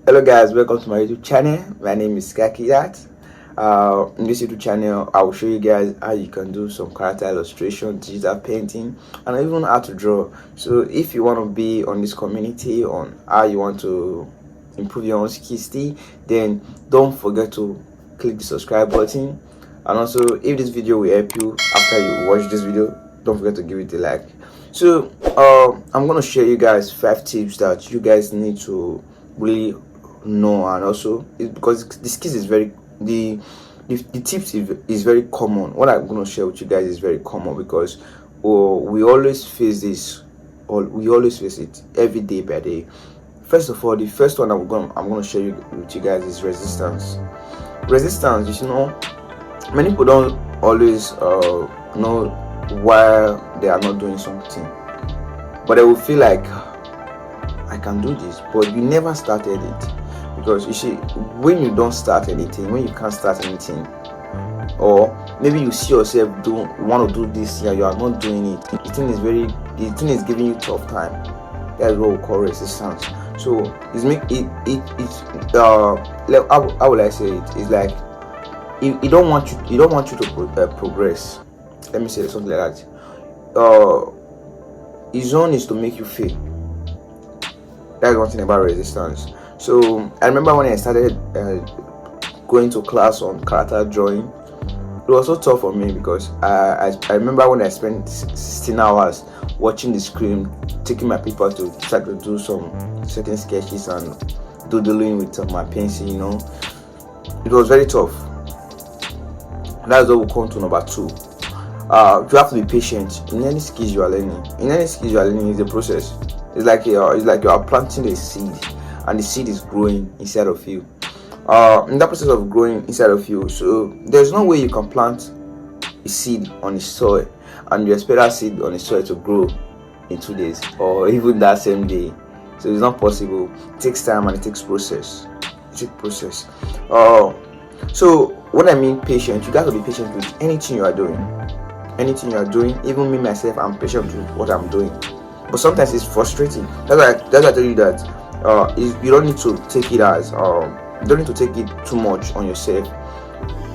Hello guys, welcome to my YouTube channel. My name is Kakiat. In this YouTube channel, I will show you guys how you can do some character illustration, digital painting, and even how to draw. So if you want to be on this community on how you want to improve your own skills, then don't forget to click the subscribe button. And also, if this video will help you after you watch this video, don't forget to give it a like. So I'm going to share you guys 5 tips that you guys need to really know, and also because the skills is very the tips is very common. What I'm going to share with you guys is very common because we always face this, or we always face it every day by day. First of all, the first one I'm going to share with you guys is resistance. You know, many people don't always know why they are not doing something, but they will feel like I can do this, but you never started it. Because you see, when you don't start anything, when you can't start anything, or maybe you see yourself want to do this here, you are not doing it, the thing is giving you tough time. That's what we call resistance. So how will I say it? It's like you don't want you to progress. Let me say something like that. His own is to make you fail. That's one thing about resistance. So I remember when I started going to class on character drawing, it was so tough for me because I remember when I spent 16 hours watching the screen, taking my paper to try to do some certain sketches and doodling with my pencil. You know, it was very tough. That's what we come to number 2. You have to be patient in any skills you are learning. In any skills you are learning, is a process. It's like you are planting a seed, and the seed is growing inside of you. In that process of growing inside of you, so there's no way you can plant a seed on the soil and you expect that seed on the soil to grow in 2 days or even that same day. So it's not possible. It takes time and it takes process. So when I mean patient, you got to be patient with anything you are doing. Even me myself, I'm patient with what I'm doing. But sometimes it's frustrating. That's why I tell you that you don't need to take it as you don't need to take it too much on yourself.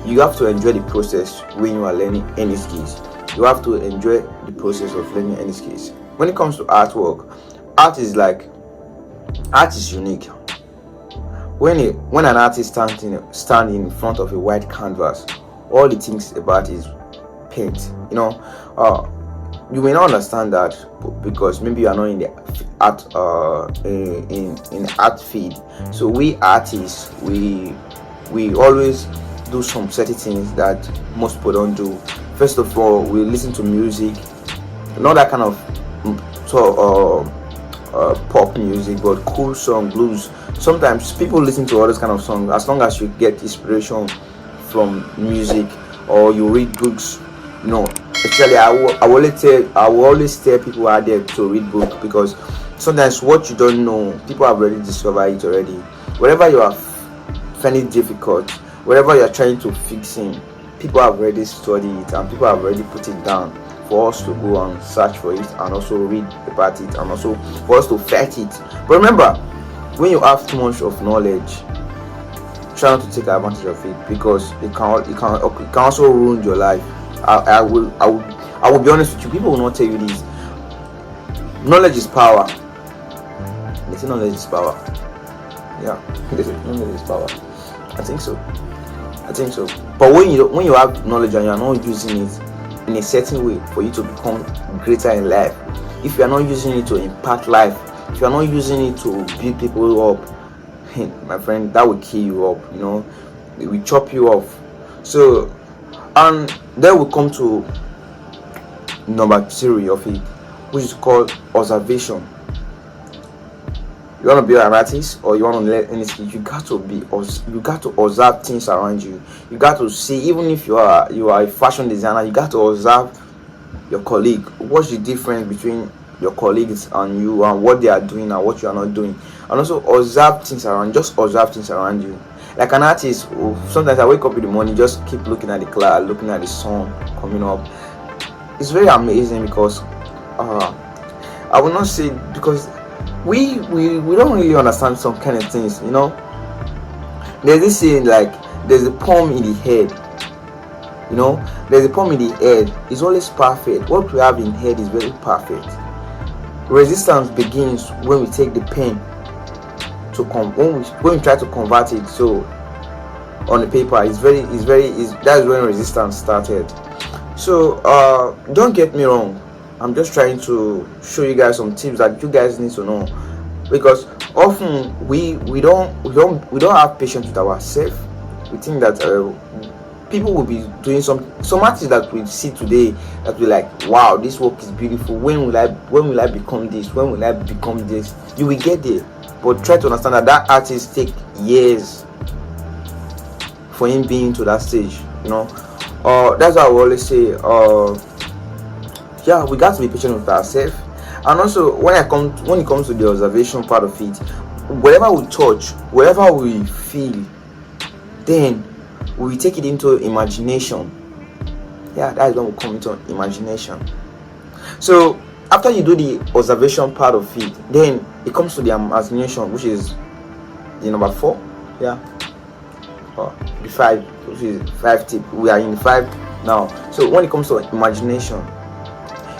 You have to enjoy the process when you are learning any skills. You have to enjoy the process of learning any skills. When it comes to artwork, art is unique. When an artist standing in front of a white canvas, all he thinks about is paint. You know, you may not understand that because maybe you are not in the art in art field. So we artists, we always do some certain things that most people don't do. First of all, we listen to music, not that kind of pop music, but cool song, blues. Sometimes people listen to all those kind of songs as long as you get inspiration from music or you read books. You know, actually, I will always tell people out there to read book, because sometimes what you don't know, people have already discovered it already. Whatever you are finding difficult, whatever you are trying to fix in, people have already studied it and people have already put it down for us to go and search for it and also read about it and also for us to fight it. But remember, when you have too much of knowledge, try not to take advantage of it, because it can also ruin your life. I will be honest with you. People will not tell you this. Knowledge is power. They say knowledge is power. Yeah, they say knowledge is power. I think so. But when you have knowledge and you are not using it in a certain way for you to become greater in life, if you are not using it to impact life, if you are not using it to build people up, my friend, that will kill you up. You know, it will chop you off. So, and then we come to number 3 of it, which is called observation. You want to be an artist or you want to learn any skill, you got to observe things around you. You got to see, even if you are a fashion designer, you got to observe your colleague. What's the difference between your colleagues and you, and what they are doing and what you are not doing? And also observe things around. Just observe things around you. Like an artist, sometimes I wake up in the morning, just keep looking at the cloud, looking at the sun coming up. It's very amazing because I will not say, because we don't really understand some kind of things, you know. There's this saying like there's a palm in the head, you know. There's a palm in the head. It's always perfect. What we have in head is very perfect. Resistance begins when we take the pen to when we try to convert it so on the paper. That's when resistance started. So don't get me wrong, I'm just trying to show you guys some tips that you guys need to know, because often we don't have patience with ourselves. We think that people will be doing some artists that we see today that we like, wow, this work is beautiful. When will I become this? When will I become this? You will get there, but try to understand that artist take years for him being to that stage, you know. That's why I always say, yeah, we got to be patient with ourselves. And also when it comes to the observation part of it, whatever we touch, whatever we feel, then we take it into imagination. Yeah, that is when we come into imagination. So after you do the observation part of it, then it comes to the imagination, which is the number 4. Yeah, the 5, which is 5 tip. We are in the 5 now. So when it comes to imagination,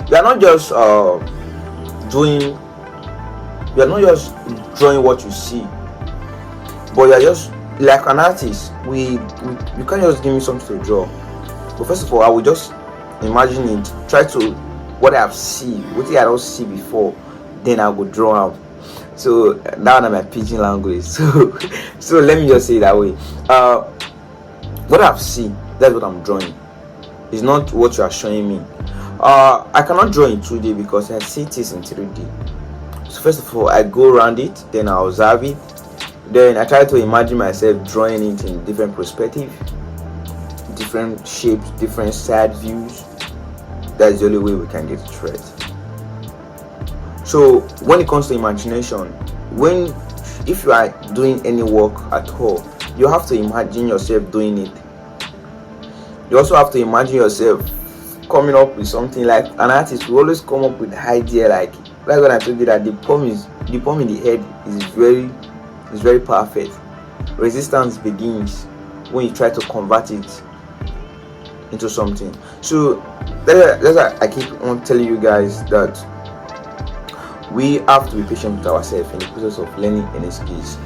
you are not just drawing what you see, but you are just like an artist. You can't just give me something to draw. But first of all, I will just imagine it, try to what I have seen, what I don't see before, then I will draw out. So that one is my pidgin language. So let me just say it that way. What I've seen, that's what I'm drawing. It's not what you are showing me. I cannot draw in 2D because I see things in 3D. So first of all, I go around it, then I observe it, then I try to imagine myself drawing it in different perspective, different shapes, different side views. That's the only way we can get it right. So when it comes to imagination, if you are doing any work at all, you have to imagine yourself doing it. You also have to imagine yourself coming up with something. Like an artist will always come up with an idea, like when I told you that the poem in the head is very perfect. Resistance begins when you try to convert it into something. So that's why I keep on telling you guys that we have to be patient with ourselves in the process of learning any skills.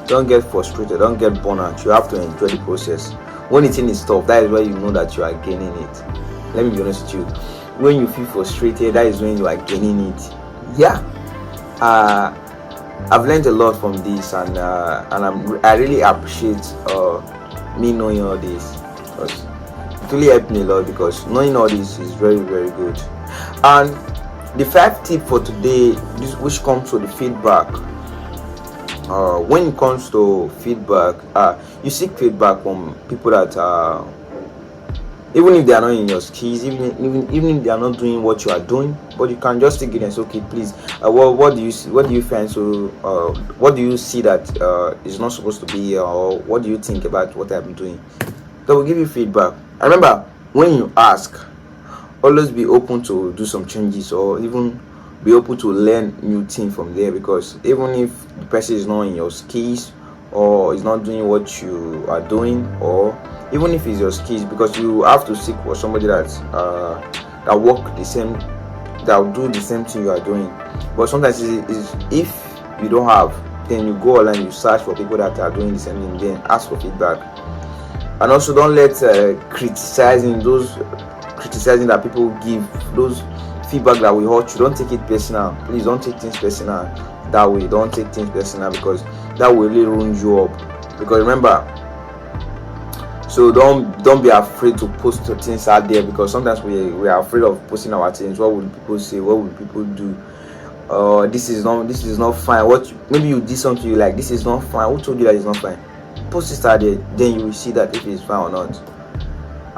Don't get frustrated, don't get burned out. You have to enjoy the process. When the thing is tough, that is where you know that you are gaining it. Let me be honest with you. When you feel frustrated, that is when you are gaining it. Yeah. I've learned a lot from this, and I really appreciate me knowing all this, because it really helped me a lot, because knowing all this is very, very good. And the 5 tip for today, which comes to the feedback. When it comes to feedback, you seek feedback from people that even if they are not in your skills, even if they are not doing what you are doing, but you can just take it and say, okay, please, what do you see? What do you find? So, what do you see that is not supposed to be here, or what do you think about what I'm doing? They will give you feedback. And remember, when you ask, always be open to do some changes, or even be open to learn new things from there, because even if the person is not in your skills, or is not doing what you are doing, or even if it's your skills, because you have to seek for somebody that work the same, that will do the same thing you are doing. But sometimes is if you don't have, then you go online, you search for people that are doing the same thing, then ask for feedback. And also don't let criticizing that people give, those feedback that will hurt you, don't take it personal. Please don't take things personal that way. Don't take things personal, because that will really ruin you up. Because remember, so don't be afraid to post your things out there, because sometimes we are afraid of posting our things. What will people say? What will people do? This is not fine. Maybe you did something you like, this is not fine. Who told you that it's not fine? Post it out there, then you will see that if it's fine or not.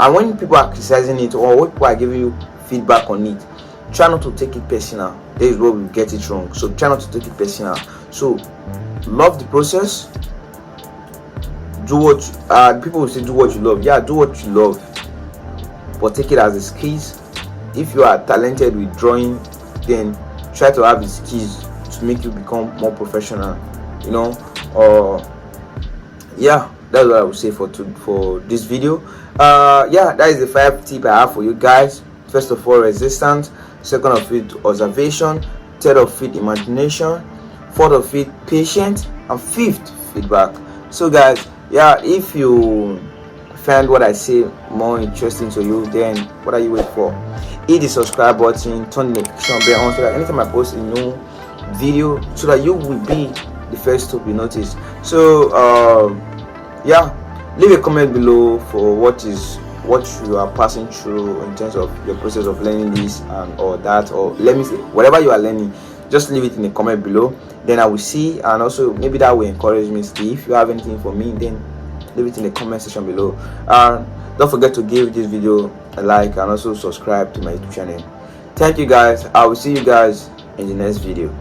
And when people are criticizing it, or when people are giving you feedback on it, try not to take it personal. That is where we get it wrong. So try not to take it personal. So love the process. Do what people will say, do what you love. Yeah, do what you love, but take it as a skills. If you are talented with drawing, then try to have the skills to make you become more professional, you know. Or yeah, that's what I would say for this video. Yeah, that is the 5 tip I have for you guys. First of all, resistance. Second of it, observation. Third of it, imagination. Fourth of it, patience. And fifth, feedback. So guys, yeah, if you find what I say more interesting to you, then what are you waiting for? Hit the subscribe button, turn the notification bell on so that anytime I post a new video, so that you will be the first to be noticed. So yeah, leave a comment below for what you are passing through in terms of your process of learning this and or that, or let me say whatever you are learning, just leave it in the comment below, then I will see, and also maybe that will encourage me. Steve, if you have anything for me, then leave it in the comment section below. Don't forget to give this video a like and also subscribe to my YouTube channel. Thank you guys. I will see you guys in the next video.